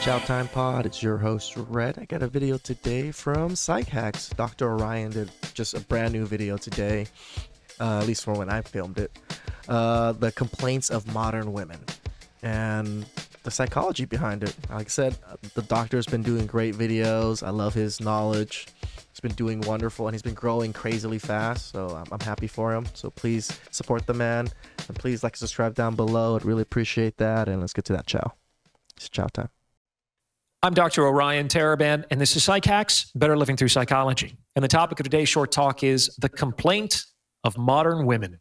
TheChowTimePod. It's your host, Red. I got a video today from Psych Hacks. Dr. Orion did just a brand new video today, at least from when I filmed it. The complaints of modern women and the psychology behind it. Like I said, the doctor's been doing great videos. I love his knowledge. He's been doing wonderful, and he's been growing crazily fast, so I'm happy for him. So please support the man, and please like and subscribe down below. I'd really appreciate that, and let's get to that chow. It's chow time. I'm Dr. Orion Taraban, and this is Psych Hacks, Better Living Through Psychology. And the topic of today's short talk is the complaint of modern women.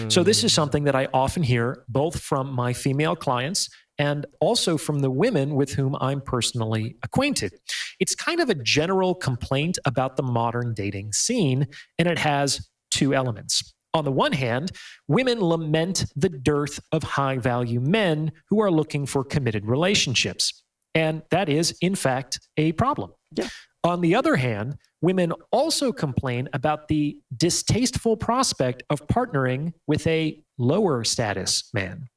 So this is something that I often hear both from my female clients and also from the women with whom I'm personally acquainted. It's kind of a general complaint about the modern dating scene, and it has two elements. On the one hand, women lament the dearth of high-value men who are looking for committed relationships. And that is, in fact, a problem. Yeah. On the other hand, women also complain about the distasteful prospect of partnering with a lower status man.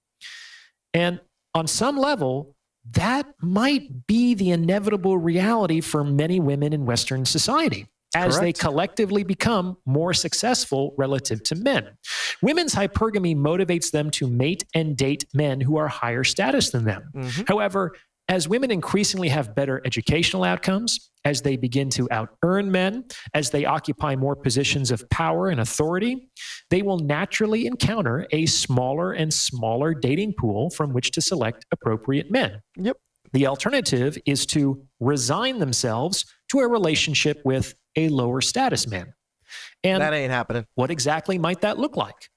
And on some level, that might be the inevitable reality for many women in Western society as they collectively become more successful relative to men. Women's hypergamy motivates them to mate and date men who are higher status than them. However, as women increasingly have better educational outcomes, as they begin to out-earn men, as they occupy more positions of power and authority, they will naturally encounter a smaller and smaller dating pool from which to select appropriate men. Yep. The alternative is to resign themselves to a relationship with a lower status man. And that ain't happening. What exactly might that look like?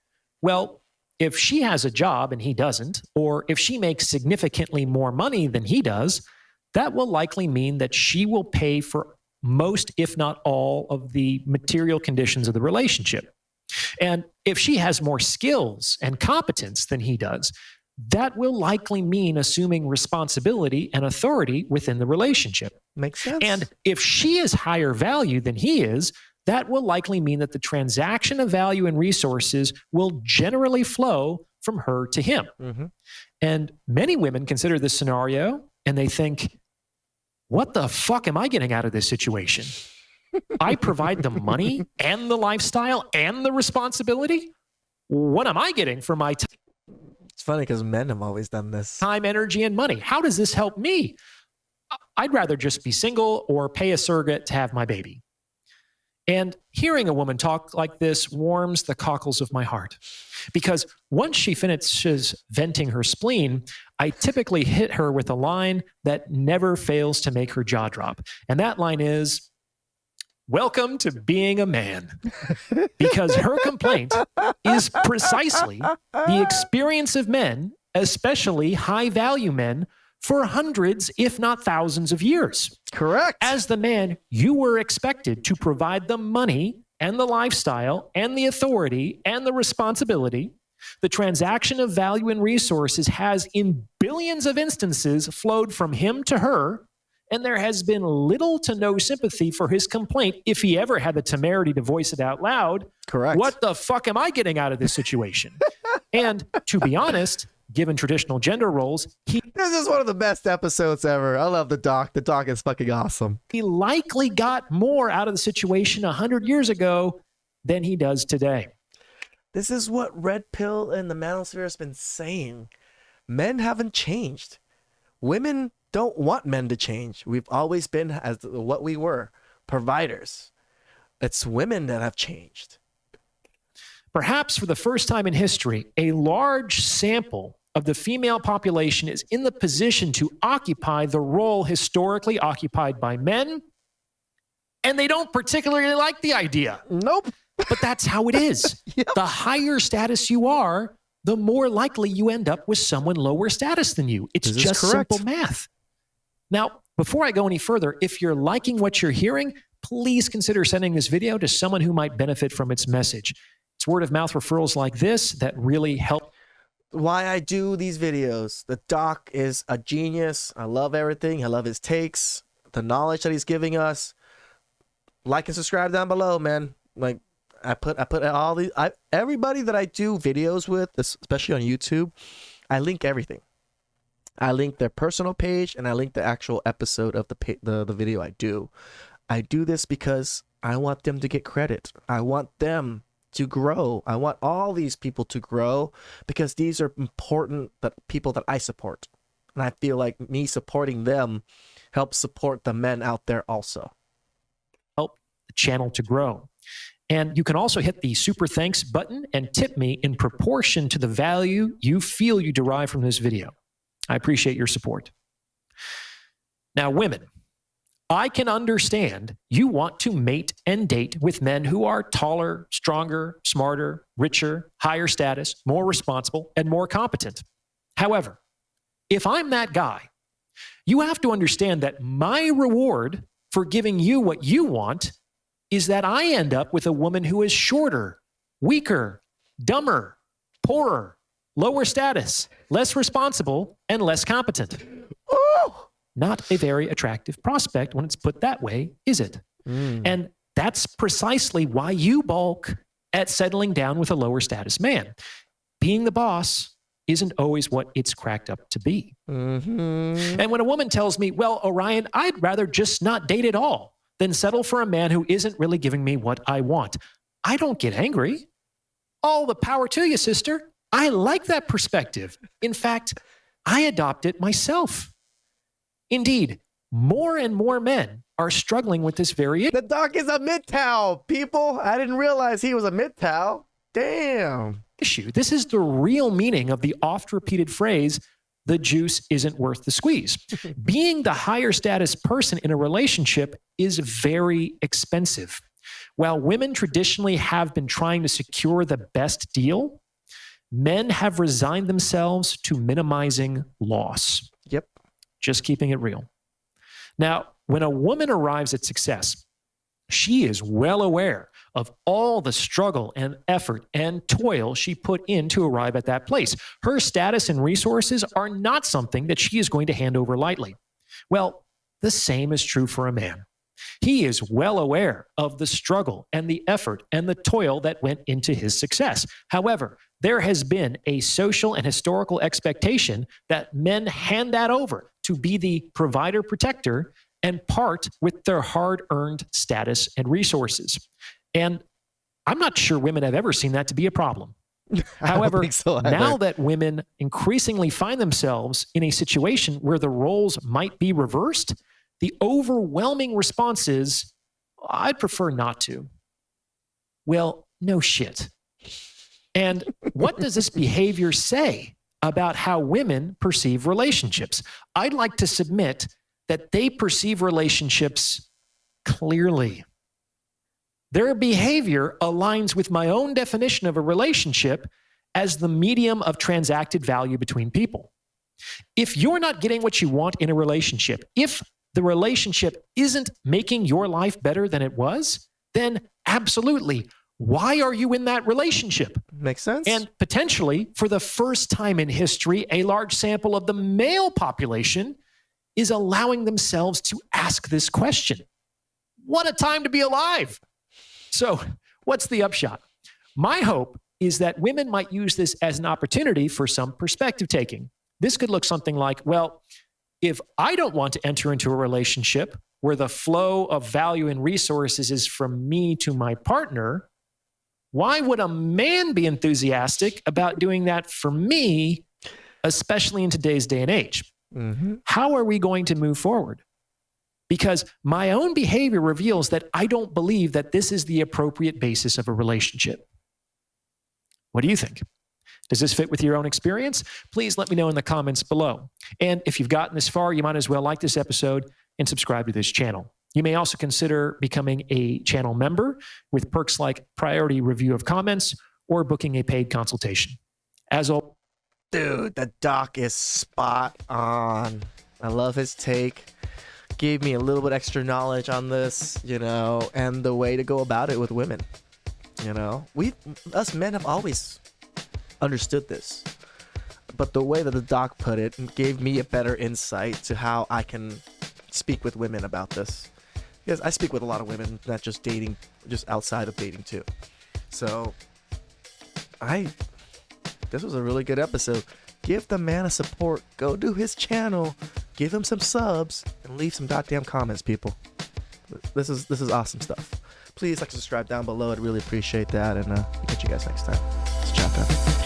Well, if she has a job and he doesn't, or if she makes significantly more money than he does, that will likely mean that she will pay for most, if not all, of the material conditions of the relationship. And if she has more skills and competence than he does, that will likely mean assuming responsibility and authority within the relationship. Makes sense. And if she is higher value than he is, that will likely mean that the transaction of value and resources will generally flow from her to him. And many women consider this scenario and they think, what the fuck am I getting out of this situation? I provide the money and the lifestyle and the responsibility. What am I getting for my time? It's funny because men have always done this. Time, energy, and money. How does this help me? I'd rather just be single or pay a surrogate to have my baby. And hearing a woman talk like this warms the cockles of my heart. Because once she finishes venting her spleen, I typically hit her with a line that never fails to make her jaw drop. And that line is, "Welcome to being a man." Because her complaint is precisely the experience of men, especially high-value men, for hundreds, if not thousands of years. Correct. As the man, you were expected to provide the money and the lifestyle and the authority and the responsibility. The transaction of value and resources has, in billions of instances, flowed from him to her, and there has been little to no sympathy for his complaint if he ever had the temerity to voice it out loud. Correct. What the fuck am I getting out of this situation? And to be honest, given traditional gender roles, this is one of the best episodes ever. I love the doc. The doc is fucking awesome. He likely got more out of the situation 100 years ago than he does today. This is what Red Pill and the Manosphere has been saying. Men haven't changed. Women don't want men to change. We've always been as what we were, providers. It's women that have changed. Perhaps for the first time in history, a large sample of the female population is in the position to occupy the role historically occupied by men, and they don't particularly like the idea. Nope. But that's how it is. Yep. The higher status you are, the more likely you end up with someone lower status than you. It's just simple math. Now, before I go any further, if you're liking what you're hearing, please consider sending this video to someone who might benefit from its message. It's word of mouth referrals like this that really help. Why I do these videos. The doc is a genius. I love everything. I love his takes, the knowledge that he's giving us. Like and subscribe down below, man. Like I put all these, everybody that I do videos with, especially on YouTube, I link everything. I link their personal page and I link the actual episode of the video I do. I do this because I want them to get credit. I want them to grow. I want all these people to grow because these are important people that I support. And I feel like me supporting them helps support the men out there also. Help the channel to grow. And you can also hit the super thanks button and tip me in proportion to the value you feel you derive from this video. I appreciate your support. Now, women, I can understand you want to mate and date with men who are taller, stronger, smarter, richer, higher status, more responsible, and more competent. However, if I'm that guy, you have to understand that my reward for giving you what you want is that I end up with a woman who is shorter, weaker, dumber, poorer, lower status, less responsible, and less competent. Oh! Not a very attractive prospect when it's put that way, is it? And that's precisely why you balk at settling down with a lower status man. Being the boss isn't always what it's cracked up to be. And when a woman tells me, well, Orion, I'd rather just not date at all than settle for a man who isn't really giving me what I want, I don't get angry. All the power to you, sister. I like that perspective. In fact, I adopt it myself. Indeed, more and more men are struggling with this very issue. The doc is a MGTOW, people. I didn't realize he was a MGTOW. Damn. This is the real meaning of the oft-repeated phrase, the juice isn't worth the squeeze. Being the higher status person in a relationship is very expensive. While women traditionally have been trying to secure the best deal, men have resigned themselves to minimizing loss. Yep. Just keeping it real. Now, when a woman arrives at success, she is well aware of all the struggle and effort and toil she put in to arrive at that place. Her status and resources are not something that she is going to hand over lightly. Well, the same is true for a man. He is well aware of the struggle and the effort and the toil that went into his success. However, there has been a social and historical expectation that men hand that over to be the provider protector and part with their hard-earned status and resources. And I'm not sure women have ever seen that to be a problem. However, now that women increasingly find themselves in a situation where the roles might be reversed, the overwhelming response is, I'd prefer not to. Well, no shit. And what does this behavior say about how women perceive relationships? I'd like to submit that they perceive relationships clearly. Their behavior aligns with my own definition of a relationship as the medium of transacted value between people. If you're not getting what you want in a relationship, if the relationship isn't making your life better than it was, then absolutely, why are you in that relationship? Makes sense. And potentially, for the first time in history, a large sample of the male population is allowing themselves to ask this question. What a time to be alive. So, what's the upshot? My hope is that women might use this as an opportunity for some perspective taking. This could look something like, well, if I don't want to enter into a relationship where the flow of value and resources is from me to my partner, why would a man be enthusiastic about doing that for me, especially in today's day and age? How are we going to move forward? Because my own behavior reveals that I don't believe that this is the appropriate basis of a relationship. What do you think? Does this fit with your own experience? Please let me know in the comments below. And if you've gotten this far, you might as well like this episode and subscribe to this channel. You may also consider becoming a channel member with perks like priority review of comments or booking a paid consultation. As always, dude, the doc is spot on. I love his take. Gave me a little bit extra knowledge on this, and the way to go about it with women. Us men have always understood this, but the way that the doc put it gave me a better insight to how I can speak with women about this, because I speak with a lot of women, not just dating, just outside of dating too. So this was a really good episode. give the man a support. Go to his channel, give him some subs, and leave some goddamn comments, people. This is awesome stuff. Please like and subscribe down below. I'd really appreciate that, and catch you guys next time. Ciao,